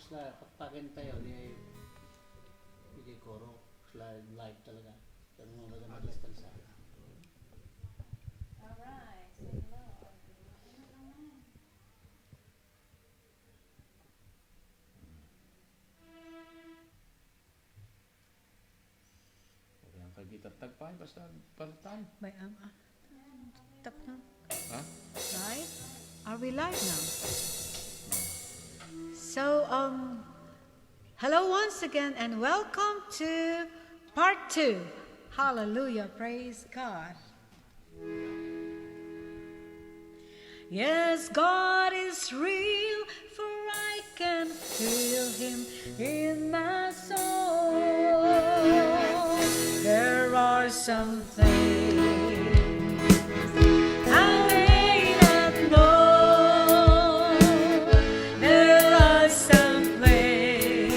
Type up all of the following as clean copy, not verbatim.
sila pakpakin tayo di hindi koro sila live talaga pero mga maganda distansya. Alright, say hello. Yang kita tagpay basta palitan. By tap na. Ha? Live? Are we live now? So, hello once again and welcome to part 2. Hallelujah, praise God. Yes, God is real, for I can feel Him in my soul. There are some things I may not know. There are some places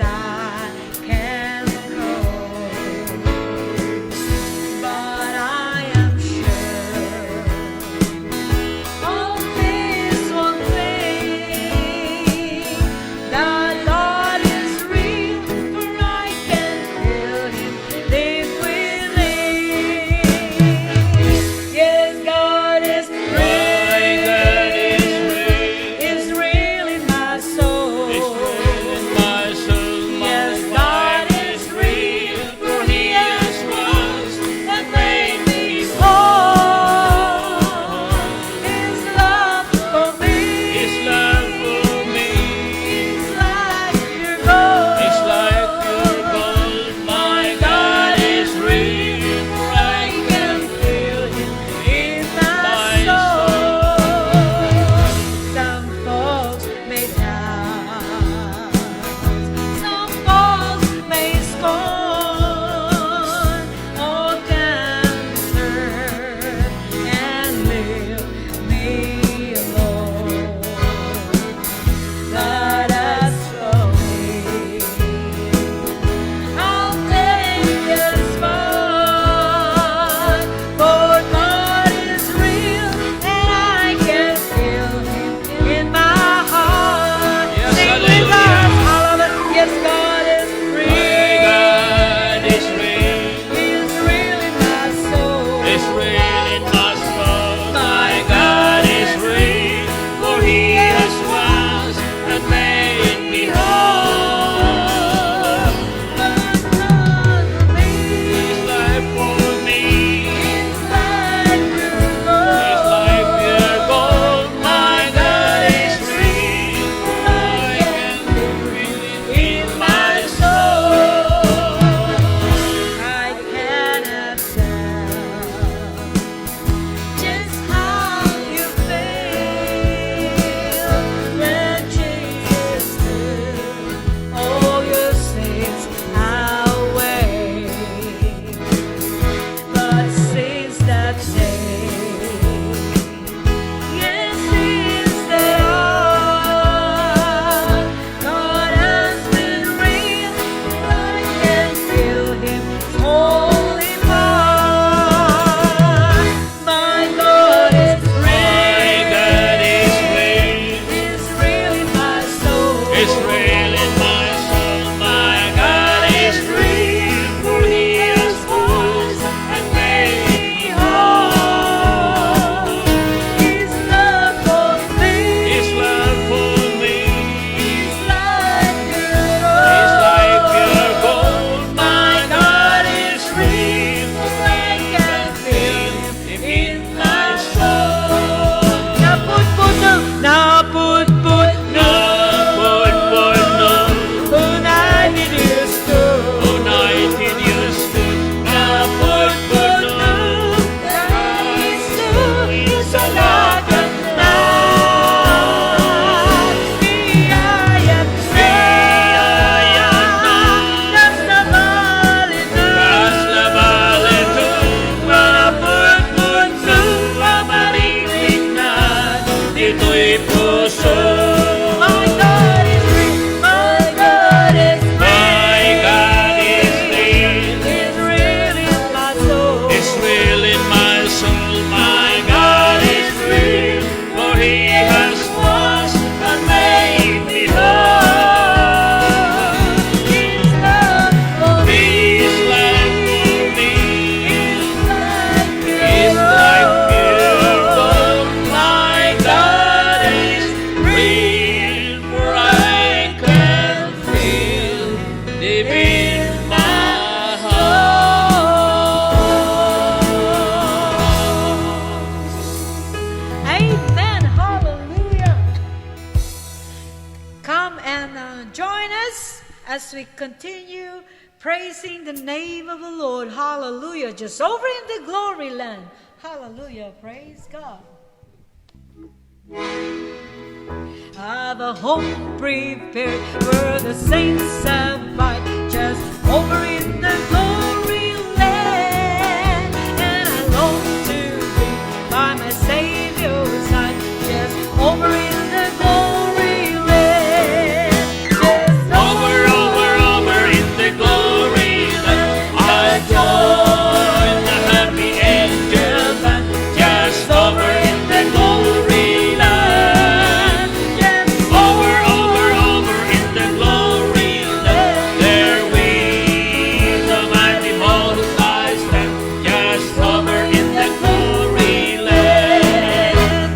I can't go, but I am sure of this one thing, that God is real, for I can feel Him live within. hands as we continue praising the name of the Lord. Hallelujah. Just over in the glory land. Hallelujah. Praise God. Have a home prepared where the saints abide, just over in the glory land. And I long to be by my Savior's side, just over in the glory land. Just Over in the glory land. I join the happy angel band. Just over in the glory land. Over in the glory land. There with the mighty Most High stand. Just over in the glory land.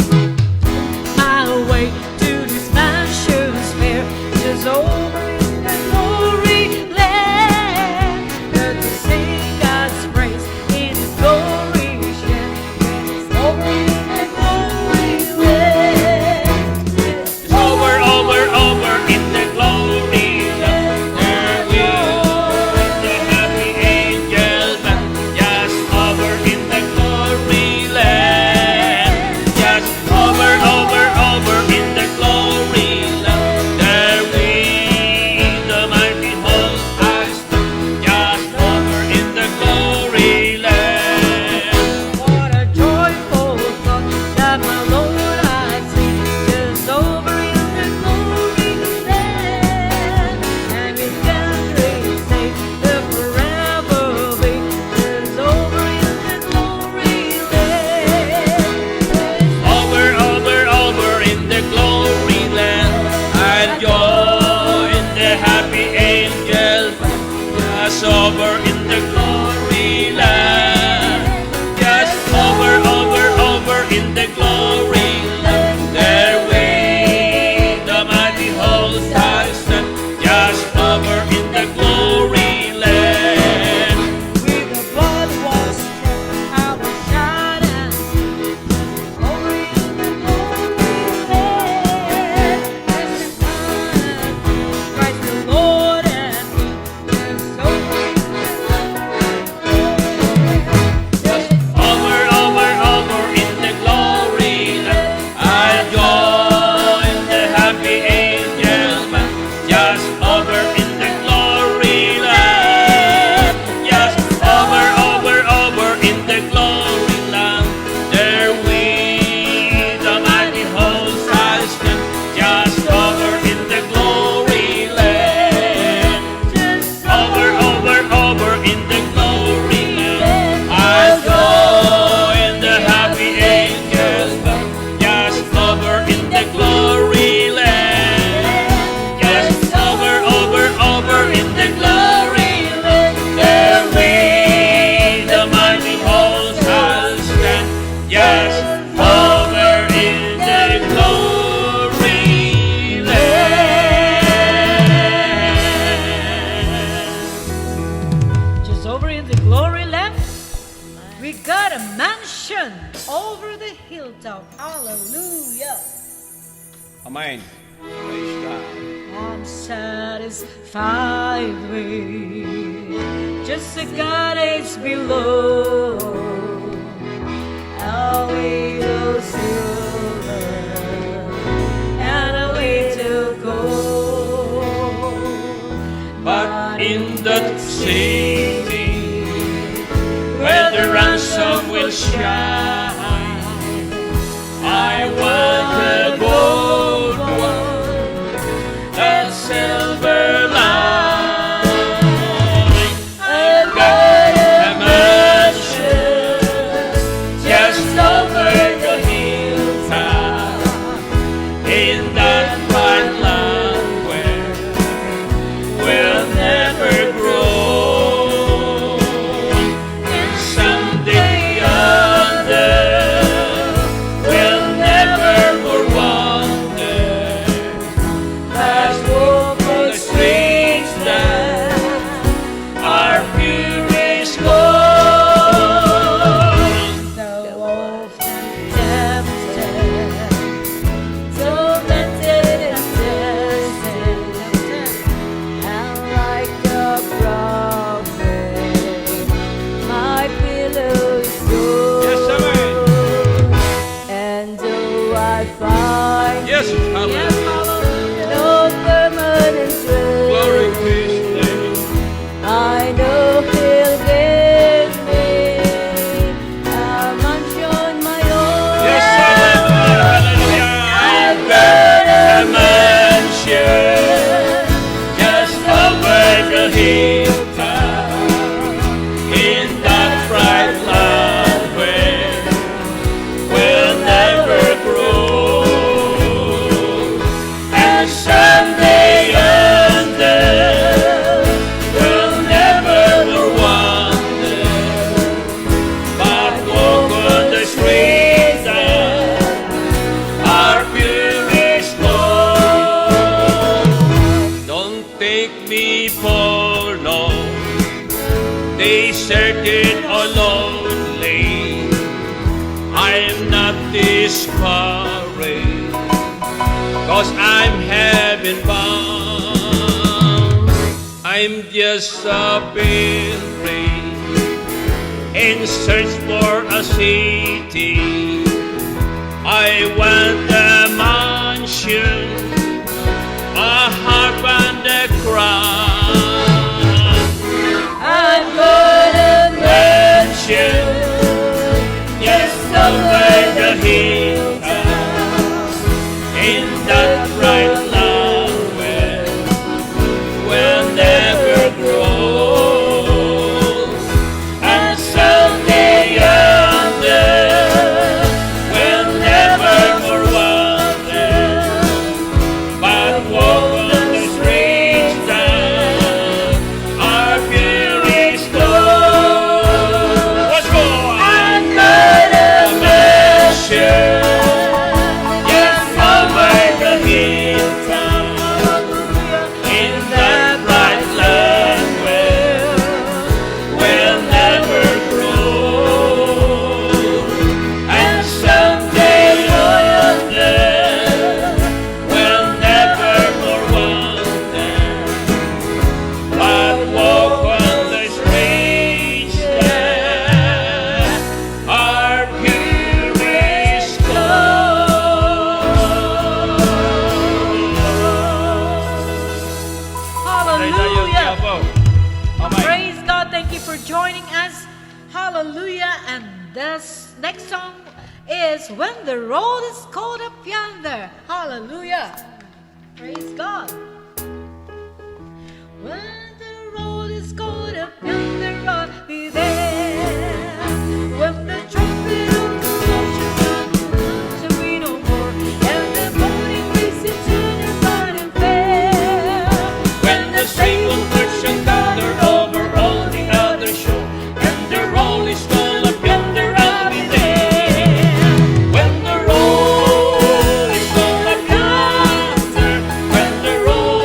my way to this mansion's fair, just over in the glory land. But to sing God's praise in His glory share, just over in the glory land. Over in the glory land. There with the happy angel band. Just over in the glory land. Just over in the glory land. There with the mighty Most High stand. Just over in the glory land. What a joyful thought that my Lord I see, just over in the glory land. And we can say the forever be, just over in the glory land. Over in the glory land. And join the happy angels. Just over in the glory land. Just over in the glory land. There with the mighty Most High stand. Just over in the glory land. With the blood was shed, I was shot and over in the glory land. Christ the Lord and me, just over in the glory land. Over in the glory land. I'll join the happy angels band. Just over in the glory land. Just over in the glory land. There with the mighty Most High stand. Just over in the glory land. Over in the glory land. I'll join the happy angels band. Just over in the glory land. Just over in the glory land. There with the mighty Most High stand. Just over in the glory land. Just over in the glory land, we got a mansion over the hilltop. Hallelujah. Amen. Praise God. I'm satisfied with just a cottage below, a little silver and a way to go. But in that city where the ransom will shine, I want a gold one, a silver line. I've got a mansion just over the hilltop in that fine land where we'll never grow. And someday under hilltop, in that bright land where we'll never grow, and someday yonder we'll never wander, but walk on the streets that are purest gold. Don't take me for long, deserted or lonely. I'm not discouraged, 'cause I'm heaven bound. I'm just a pilgrim in search for a city. I want a mansion, a harp and a crown. I'm gonna Mansion, yes, over the hilltop, in that bright land where we'll never grow, and someday yonder we'll never more wander, but walk on the streets that are purest gold. Let's go! I'm gonna measure, yes, over the hilltop, in that bright land where we'll never grow, and someday yonder we'll never more wander, but walk on the streets that are purest gold. Hallelujah. Praise God. Thank you for joining us. Hallelujah. And this next song is When the Road is Cold Up Yonder. Hallelujah. Praise God. When the road is cold up yonder, I'll be there. When the trumpet of the ocean sounds shall be no more, and the morning breeze is turning bright and fair. When the single bird shall gather over on the other shore, and the road is full of yonder, I'll be there. When the road is full of yonder, when the road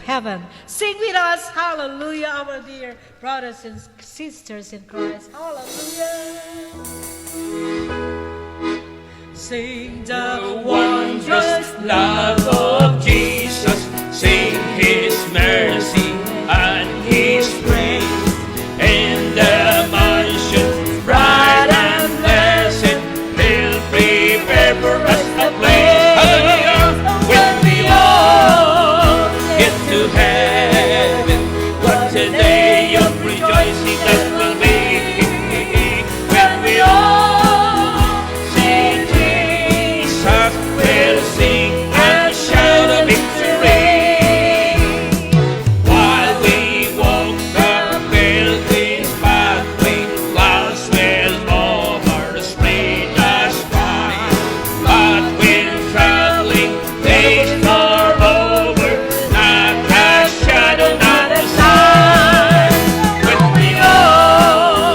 heaven. Sing with us, hallelujah, our dear brothers and sisters in Christ. Hallelujah. Sing the Wondrous love of Jesus, sing His mercy and His grace. In the mansion bright and blessed, He'll prepare for us a place. Hallelujah! When we all get to heaven, what a day of rejoicing that will be. When we all see Jesus, we'll sing and shout a victory. While we walk the pilgrim's pathway, clouds will over spread us by. But when traveling days are over, not a shadow, not a sign. When we all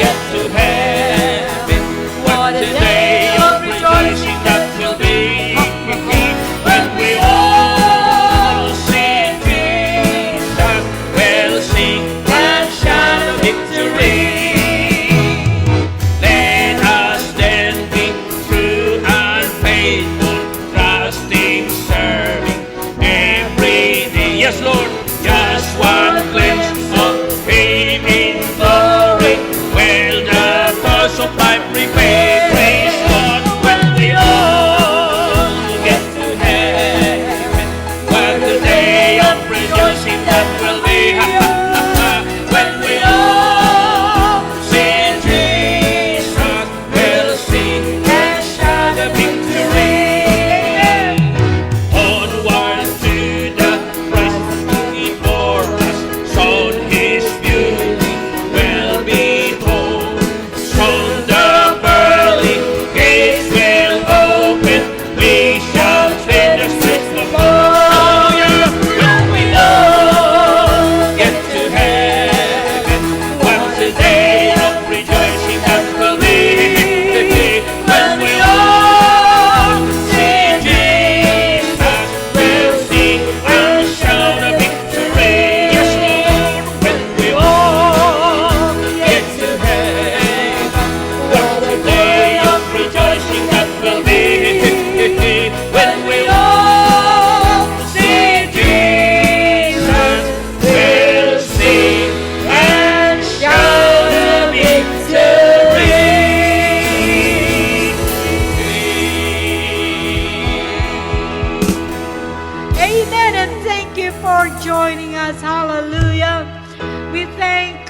get to heaven, what a day of rejoicing that will be. When we all see Jesus, we'll sing and shout a victory. Let us then be true and faithful, trusting, serving every day. Yes, Lord, just one glimpse of Him in glory. Will the cause of life repay? Praise God when we all get to heaven. What a day of rejoicing that will be. When we all see Jesus, we'll sing and shout a victory. Onward to the Christ before us, sown His beauty will be home. Soon the pearly gates will open, we shall tread the streets of gold. When we all get to heaven, what a day of rejoicing that will be. When we all see Jesus, we'll sing and shout a victory. Yes, Lord, when we all get to heaven, what a day of rejoicing that will be. When we all see Jesus, we'll sing and shout a victory. Amen, and thank you for joining us. Hallelujah. We thank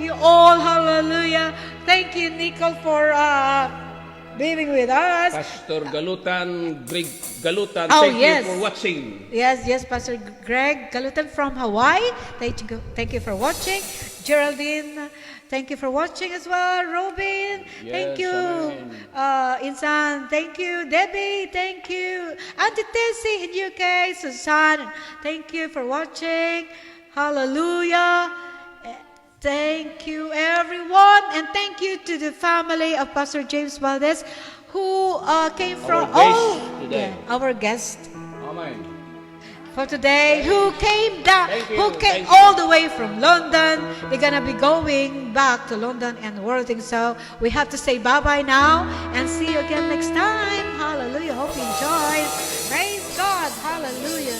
you all. Hallelujah. Thank you, Nicole, for being with us. Pastor Galutan, Greg Galutan, Oh, thank yes. you for watching. Yes, Pastor Greg Galutan from Hawaii. Thank you for watching. Geraldine, thank you for watching as well. Robin, thank Yes, you. amen. Insan, thank you. Debbie, thank you. Auntie Tessie in UK, Susan, thank you for watching. Hallelujah. Thank you, everyone, and thank you to the family of Pastor James Valdez, who came from guest today. our guest Amen. for today, who came down, Thank you, who came thank you. all the way from London. They're gonna be going back to London and working, so we have to say bye-bye now and see you again next time. Hallelujah. Hope you enjoyed. Praise God. Hallelujah.